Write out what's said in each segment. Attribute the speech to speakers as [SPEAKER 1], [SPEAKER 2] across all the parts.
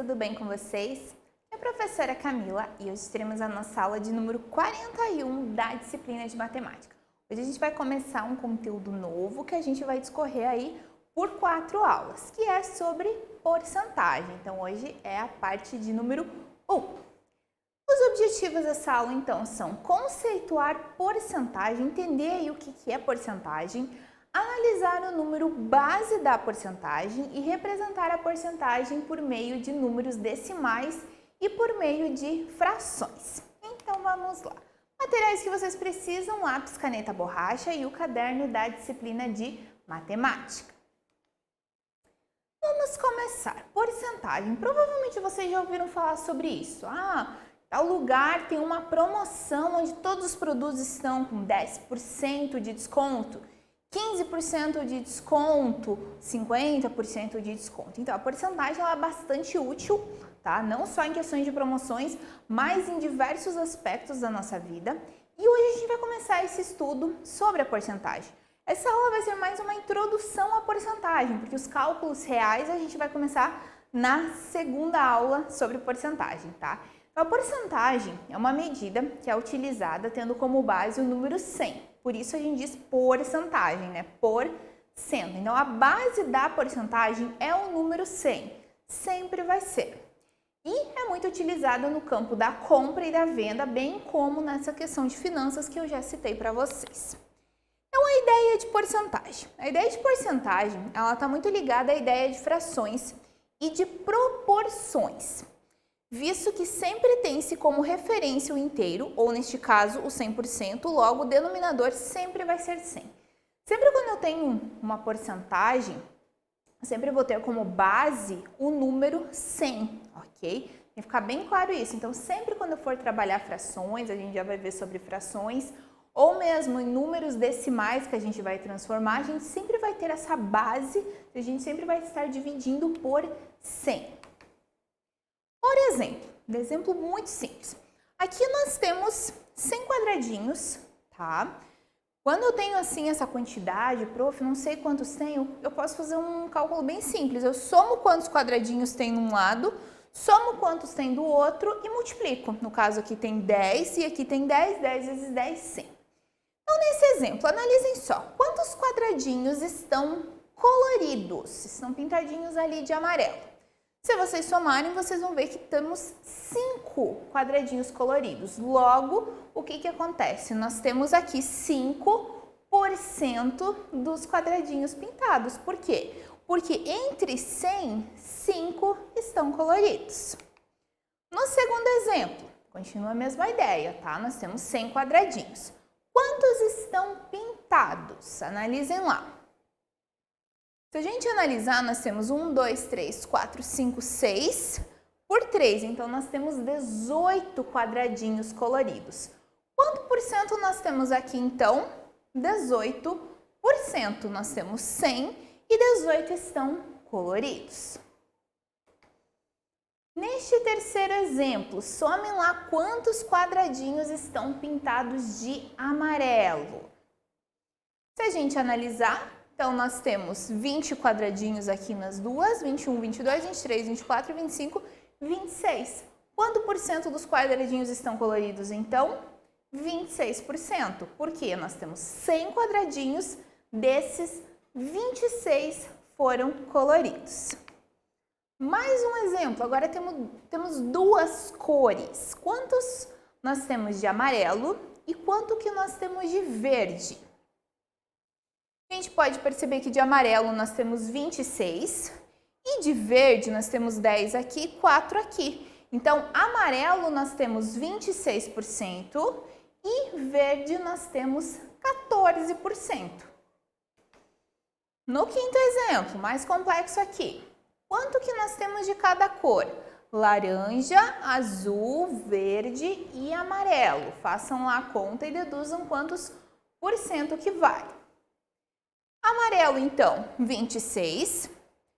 [SPEAKER 1] tudo bem com vocês? É a professora Camila e hoje teremos a nossa aula de número 41 da disciplina de matemática. Hoje a gente vai começar um conteúdo novo que a gente vai discorrer aí por 4 aulas, que é sobre porcentagem. Então hoje é a parte de número 1. Os objetivos dessa aula então são conceituar porcentagem, entender aí o que é porcentagem, analisar o número base da porcentagem e representar a porcentagem por meio de números decimais e por meio de frações. Então vamos lá. Materiais que vocês precisam: lápis, caneta, borracha e o caderno da disciplina de matemática. Vamos começar. Porcentagem. Provavelmente vocês já ouviram falar sobre isso. Tal lugar tem uma promoção onde todos os produtos estão com 10% de desconto, 15% de desconto, 50% de desconto. Então, a porcentagem ela é bastante útil, tá? Não só em questões de promoções, mas em diversos aspectos da nossa vida. E hoje a gente vai começar esse estudo sobre a porcentagem. Essa aula vai ser mais uma introdução à porcentagem, porque os cálculos reais a gente vai começar na segunda aula sobre porcentagem, tá? Então, a porcentagem é uma medida que é utilizada tendo como base o número 100. Por isso a gente diz porcentagem, né? Por cento. Então, a base da porcentagem é o número 100. Sempre vai ser. E é muito utilizada no campo da compra e da venda, bem como nessa questão de finanças que eu já citei para vocês. Então, a ideia de porcentagem. A ideia de porcentagem, ela está muito ligada à ideia de frações e de proporções, visto que sempre tem-se como referência o inteiro, ou neste caso o 100%, logo o denominador sempre vai ser 100. Sempre quando eu tenho uma porcentagem, eu sempre vou ter como base o número 100, ok? Tem que ficar bem claro isso. Então, sempre quando eu for trabalhar frações, a gente já vai ver sobre frações, ou mesmo em números decimais que a gente vai transformar, a gente sempre vai ter essa base, a gente sempre vai estar dividindo por 100. Por exemplo muito simples. Aqui nós temos 100 quadradinhos, tá? Quando eu tenho assim essa quantidade, prof, não sei quantos tenho, eu posso fazer um cálculo bem simples. Eu somo quantos quadradinhos tem num lado, somo quantos tem do outro e multiplico. No caso aqui tem 10 e aqui tem 10, 10 vezes 10, 100. Então nesse exemplo, analisem só. Quantos quadradinhos estão coloridos? Estão pintadinhos ali de amarelo. Se vocês somarem, vocês vão ver que temos 5 quadradinhos coloridos. Logo, o que acontece? Nós temos aqui 5% dos quadradinhos pintados. Por quê? Porque entre 100, 5 estão coloridos. No segundo exemplo, continua a mesma ideia, tá? Nós temos 100 quadradinhos. Quantos estão pintados? Analisem lá. Se a gente analisar, nós temos 1, 2, 3, 4, 5, 6 por 3. Então, nós temos 18 quadradinhos coloridos. Quanto por cento nós temos aqui, então? 18%. Nós temos 100 e 18 estão coloridos. Neste terceiro exemplo, somem lá quantos quadradinhos estão pintados de amarelo. Se a gente analisar, então, nós temos 20 quadradinhos aqui nas duas, 21, 22, 23, 24, 25, 26. Quanto por cento dos quadradinhos estão coloridos, então? 26%. Por quê? Nós temos 100 quadradinhos, desses 26 foram coloridos. Mais um exemplo, agora temos duas cores. Quantos nós temos de amarelo e quanto que nós temos de verde? A gente pode perceber que de amarelo nós temos 26 e de verde nós temos 10 aqui e 4 aqui. Então, amarelo nós temos 26% e verde nós temos 14%. No quinto exemplo, mais complexo aqui, quanto que nós temos de cada cor? Laranja, azul, verde e amarelo. Façam lá a conta e deduzam quantos por cento que vale. Amarelo, então, 26,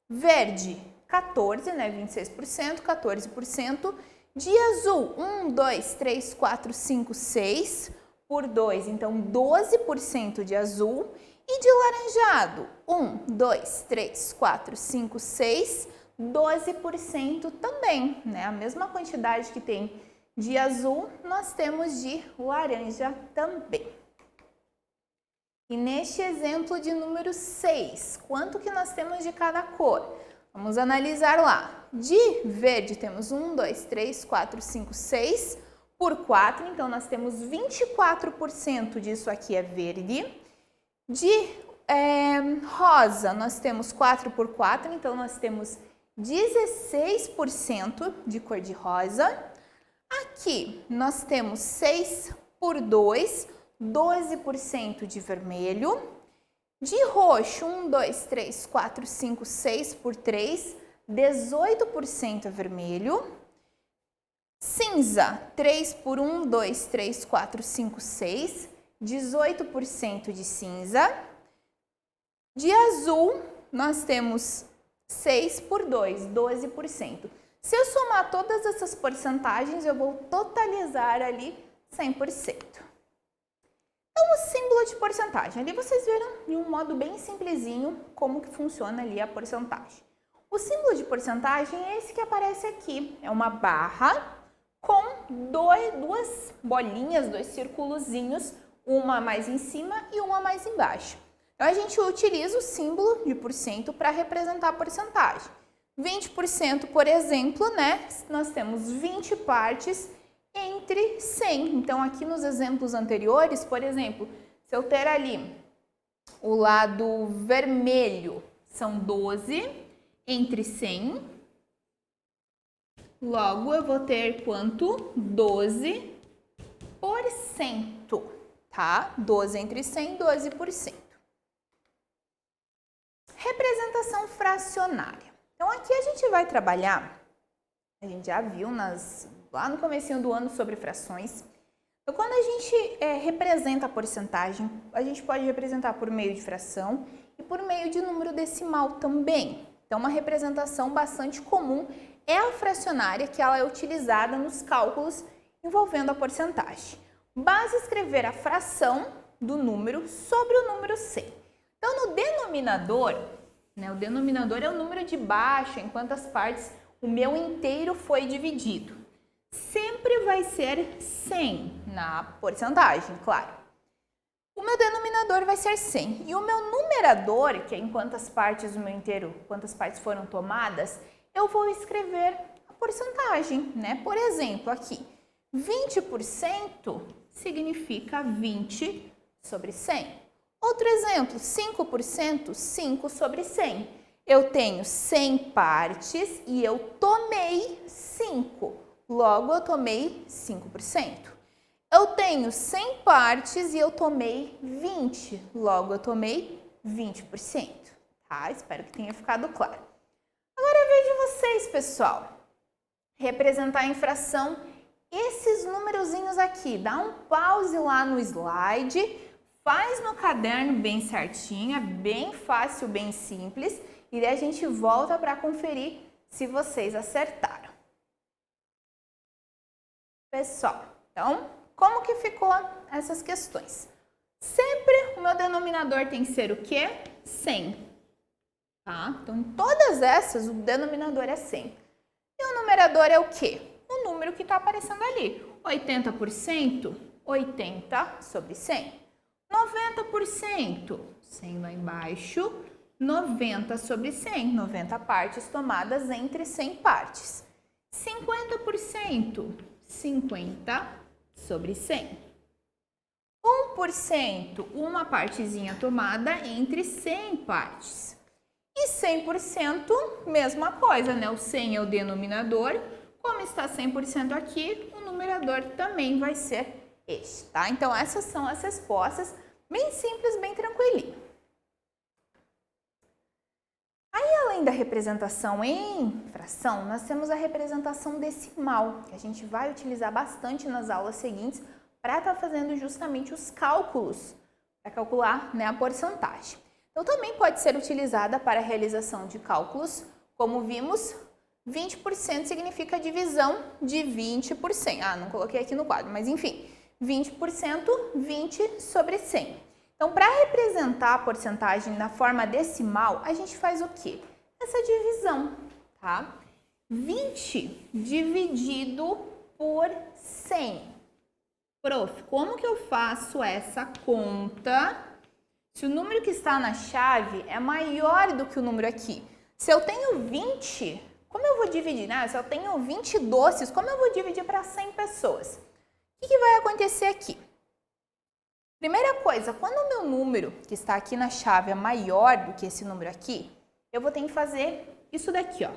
[SPEAKER 1] verde, 14, né, 26%, 14%, de azul, 1, 2, 3, 4, 5, 6, por 2, então 12% de azul, e de laranjado, 1, 2, 3, 4, 5, 6, 12% também, né? A mesma quantidade que tem de azul, nós temos de laranja também. E neste exemplo de número 6, quanto que nós temos de cada cor? Vamos analisar lá. De verde temos 1, 2, 3, 4, 5, 6 por 4, então nós temos 24% disso aqui é verde. De rosa nós temos 4 por 4, então nós temos 16% de cor de rosa. Aqui nós temos 6 por 2, 12% de vermelho. De roxo, 1, 2, 3, 4, 5, 6 por 3, 18% é vermelho. Cinza, 3 por 1, 2, 3, 4, 5, 6, 18% de cinza. De azul, nós temos 6 por 2, 12%. Se eu somar todas essas porcentagens, eu vou totalizar ali 100%. Então, o símbolo de porcentagem. Ali vocês viram de um modo bem simplesinho como que funciona ali a porcentagem. O símbolo de porcentagem é esse que aparece aqui. É uma barra com duas bolinhas, dois circulozinhos, uma mais em cima e uma mais embaixo. Então, a gente utiliza o símbolo de porcento para representar a porcentagem. 20%, por exemplo, né? Nós temos 20 partes entre 100. Então, aqui nos exemplos anteriores, por exemplo, se eu ter ali o lado vermelho, são 12 entre 100. Logo, eu vou ter quanto? 12%, tá? 12 entre 100, 12%. Representação fracionária. Então, aqui a gente vai trabalhar, a gente já viu lá no comecinho do ano sobre frações. Então, quando a gente representa a porcentagem, a gente pode representar por meio de fração e por meio de número decimal também. Então, uma representação bastante comum é a fracionária, que ela é utilizada nos cálculos envolvendo a porcentagem. Basta escrever a fração do número sobre o número 100. Então, no denominador, né, o denominador é o número de baixo, em quantas partes o meu inteiro foi dividido. Sempre vai ser 100 na porcentagem, claro. O meu denominador vai ser 100. E o meu numerador, que é em quantas partes o meu inteiro, quantas partes foram tomadas, eu vou escrever a porcentagem, né? Por exemplo, aqui, 20% significa 20 sobre 100. Outro exemplo, 5%, 5 sobre 100. Eu tenho 100 partes e eu tomei 5. Logo, eu tomei 5%. Eu tenho 100 partes e eu tomei 20. Logo, eu tomei 20%. Tá? Espero que tenha ficado claro. Agora é vez de vocês, pessoal, representar em fração esses numerozinhos aqui. Dá um pause lá no slide. Faz no caderno bem certinho, é bem fácil, bem simples, e daí a gente volta para conferir se vocês acertaram. Pessoal, então, como que ficou essas questões? Sempre o meu denominador tem que ser o quê? 100. Tá? Então, em todas essas, o denominador é 100. E o numerador é o quê? O número que está aparecendo ali. 80%, 80 sobre 100. 90%, 100 lá embaixo, 90 sobre 100, 90 partes tomadas entre 100 partes. 50%, 50 sobre 100. 1%, uma partezinha tomada entre 100 partes. E 100%, mesma coisa, né? O 100 é o denominador, como está 100% aqui, o numerador também vai ser este, tá? Então, essas são as respostas, bem simples, bem tranquilinho. Aí, além da representação em fração, nós temos a representação decimal, que a gente vai utilizar bastante nas aulas seguintes para estar fazendo justamente os cálculos, para calcular, né, a porcentagem. Então, também pode ser utilizada para a realização de cálculos, como vimos, 20% significa a divisão de 20%. Ah, não coloquei aqui no quadro, mas enfim, 20%, 20 sobre 100. Então, para representar a porcentagem na forma decimal, a gente faz o quê? Essa divisão, tá? 20 dividido por 100. Prof, como que eu faço essa conta se o número que está na chave é maior do que o número aqui? Se eu tenho 20, como eu vou dividir? Né? Se eu tenho 20 doces, como eu vou dividir para 100 pessoas? O que vai acontecer aqui? Primeira coisa, quando o meu número que está aqui na chave é maior do que esse número aqui, eu vou ter que fazer isso daqui, ó.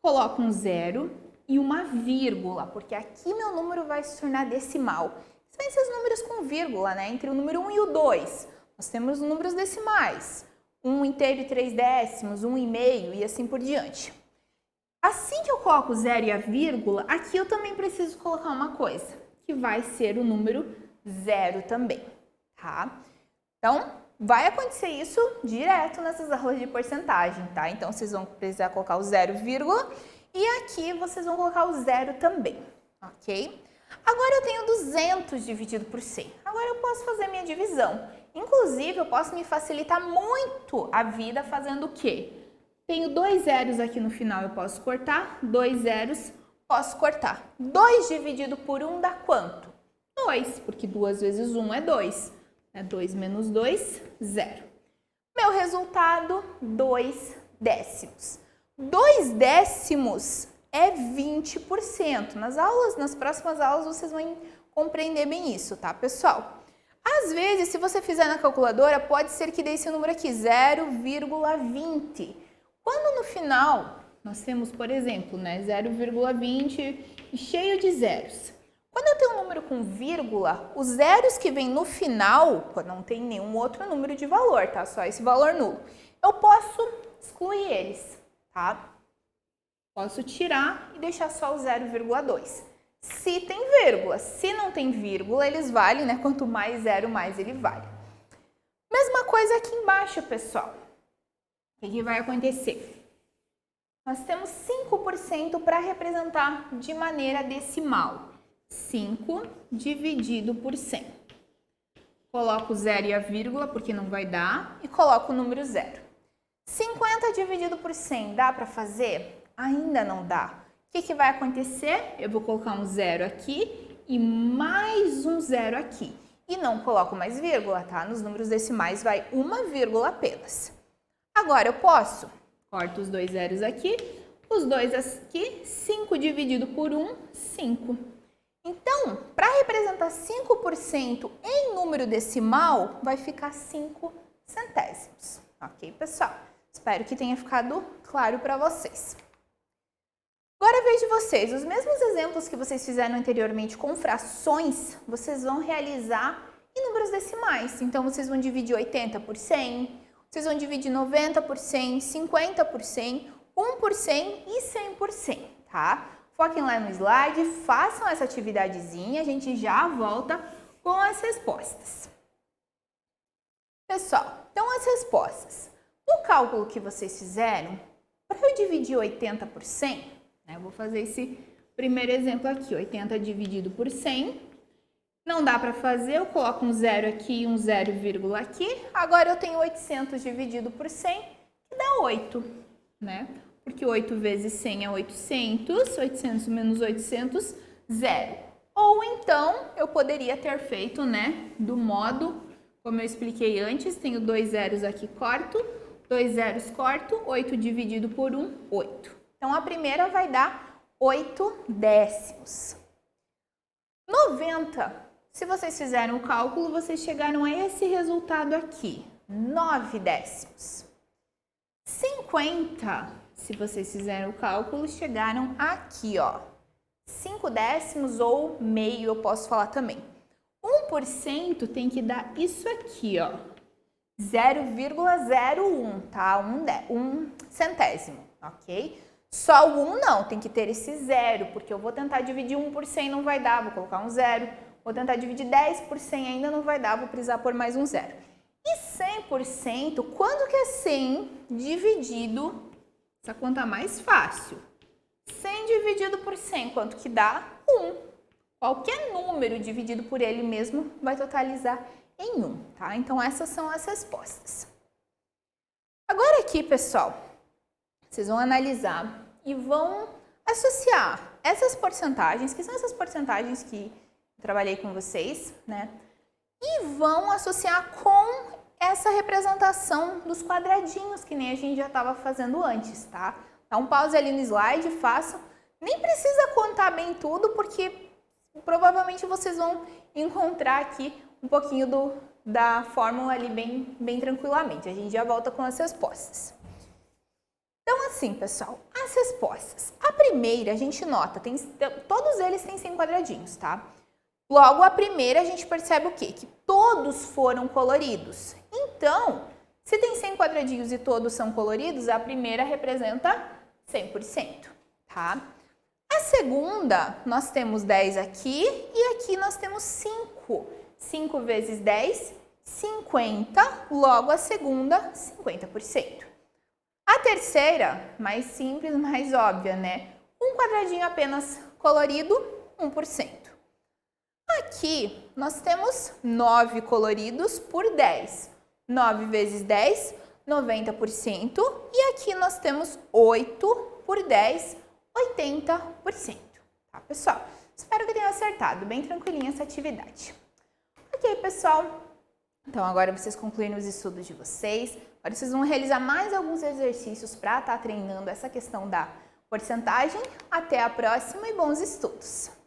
[SPEAKER 1] Coloco um zero e uma vírgula, porque aqui meu número vai se tornar decimal. São esses números com vírgula, né? Entre o número 1 e o 2. Nós temos números decimais. 1 inteiro e 3 décimos, 1,5 e assim por diante. Assim que eu coloco o zero e a vírgula, aqui eu também preciso colocar uma coisa, que vai ser o número zero também, tá? Então, vai acontecer isso direto nessas aulas de porcentagem, tá? Então, vocês vão precisar colocar o zero, vírgula, e aqui vocês vão colocar o zero também, ok? Agora eu tenho 200 dividido por 100. Agora eu posso fazer minha divisão. Inclusive, eu posso me facilitar muito a vida fazendo o quê? Tenho 2 zeros aqui no final, eu posso cortar. 2 zeros, posso cortar. 2 dividido por 1 dá quanto? 2, porque 2 vezes 1 é 2. 2 menos 2, 0. Meu resultado, 2 décimos. 2 décimos é 20%. Nas próximas aulas, vocês vão compreender bem isso, tá, pessoal? Às vezes, se você fizer na calculadora, pode ser que dê esse número aqui, 0,20. Quando no final, nós temos, por exemplo, né, 0,20 e cheio de zeros. Quando eu tenho um número com vírgula, os zeros que vêm no final, quando não tem nenhum outro número de valor, tá? Só esse valor nulo. Eu posso excluir eles, tá? Posso tirar e deixar só o 0,2. Se tem vírgula, se não tem vírgula, eles valem, né? Quanto mais zero, mais ele vale. Mesma coisa aqui embaixo, pessoal. O que vai acontecer? Nós temos 5% para representar de maneira decimal. 5 dividido por 100. Coloco o zero e a vírgula, porque não vai dar, e coloco o número 0. 50 dividido por 100, dá para fazer? Ainda não dá. O que vai acontecer? Eu vou colocar um zero aqui e mais um zero aqui. E não coloco mais vírgula, tá? Nos números decimais vai uma vírgula apenas. Agora eu posso, corto os 2 zeros aqui, os 2 aqui, 5 dividido por 1, 5. Então, para representar 5% em número decimal, vai ficar 5 centésimos. Ok, pessoal? Espero que tenha ficado claro para vocês. Agora é a vez de vocês. Os mesmos exemplos que vocês fizeram anteriormente com frações, vocês vão realizar em números decimais. Então, vocês vão dividir 80 por 100, vocês vão dividir 90 por 100, 50 por 100, 1 por 100 e 100 por 100, tá? Foquem lá no slide, façam essa atividadezinha, a gente já volta com as respostas. Pessoal, então as respostas. No cálculo que vocês fizeram, para eu dividir 80 por 100, eu vou fazer esse primeiro exemplo aqui, 80 dividido por 100. Não dá para fazer, eu coloco um zero aqui e um zero vírgula aqui. Agora eu tenho 800 dividido por 100, que dá 8, né? Porque 8 vezes 100 é 800, 800 menos 800, 0. Ou então, eu poderia ter feito, né, do modo, como eu expliquei antes, tenho 2 zeros aqui, corto, 2 zeros, corto, 8 dividido por 1, 8. Então, a primeira vai dar 8 décimos. 90, se vocês fizeram o cálculo, vocês chegaram a esse resultado aqui, 9 décimos. 50, se vocês fizeram o cálculo, chegaram aqui, ó, 5 décimos ou meio, eu posso falar também. 1% tem que dar isso aqui, ó, 0,01, tá? Um centésimo, ok? Só o 1 não, tem que ter esse zero, porque eu vou tentar dividir 1 por 100, não vai dar, vou colocar um zero. Vou tentar dividir 10 por 100, ainda não vai dar, vou precisar pôr mais um zero. E 100%, quando que é 100 dividido, essa conta mais fácil. 100 dividido por 100, quanto que dá? 1. Qualquer número dividido por ele mesmo vai totalizar em 1, tá? Então, essas são as respostas. Agora aqui, pessoal, vocês vão analisar e vão associar essas porcentagens, que são essas porcentagens que eu trabalhei com vocês, né? E vão associar com essa representação dos quadradinhos, que nem a gente já estava fazendo antes, tá? Dá um pause ali no slide, façam. Nem precisa contar bem tudo, porque provavelmente vocês vão encontrar aqui um pouquinho da fórmula ali bem tranquilamente. A gente já volta com as respostas. Então, assim, pessoal, as respostas. A primeira, a gente nota, todos eles têm 100 quadradinhos, tá? Logo, a primeira, a gente percebe o quê? Que todos foram coloridos. Então, se tem 100 quadradinhos e todos são coloridos, a primeira representa 100%, tá? A segunda, nós temos 10 aqui e aqui nós temos 5. 5 vezes 10, 50. Logo, a segunda, 50%. A terceira, mais simples, mais óbvia, né? Um quadradinho apenas colorido, 1%. Aqui, nós temos 9 coloridos por 10. 9 vezes 10, 90%. E aqui nós temos 8 por 10, 80%. Tá, pessoal? Espero que tenham acertado. Bem tranquilinha essa atividade. Ok, pessoal? Então, agora vocês concluíram os estudos de vocês. Agora vocês vão realizar mais alguns exercícios para estar treinando essa questão da porcentagem. Até a próxima e bons estudos!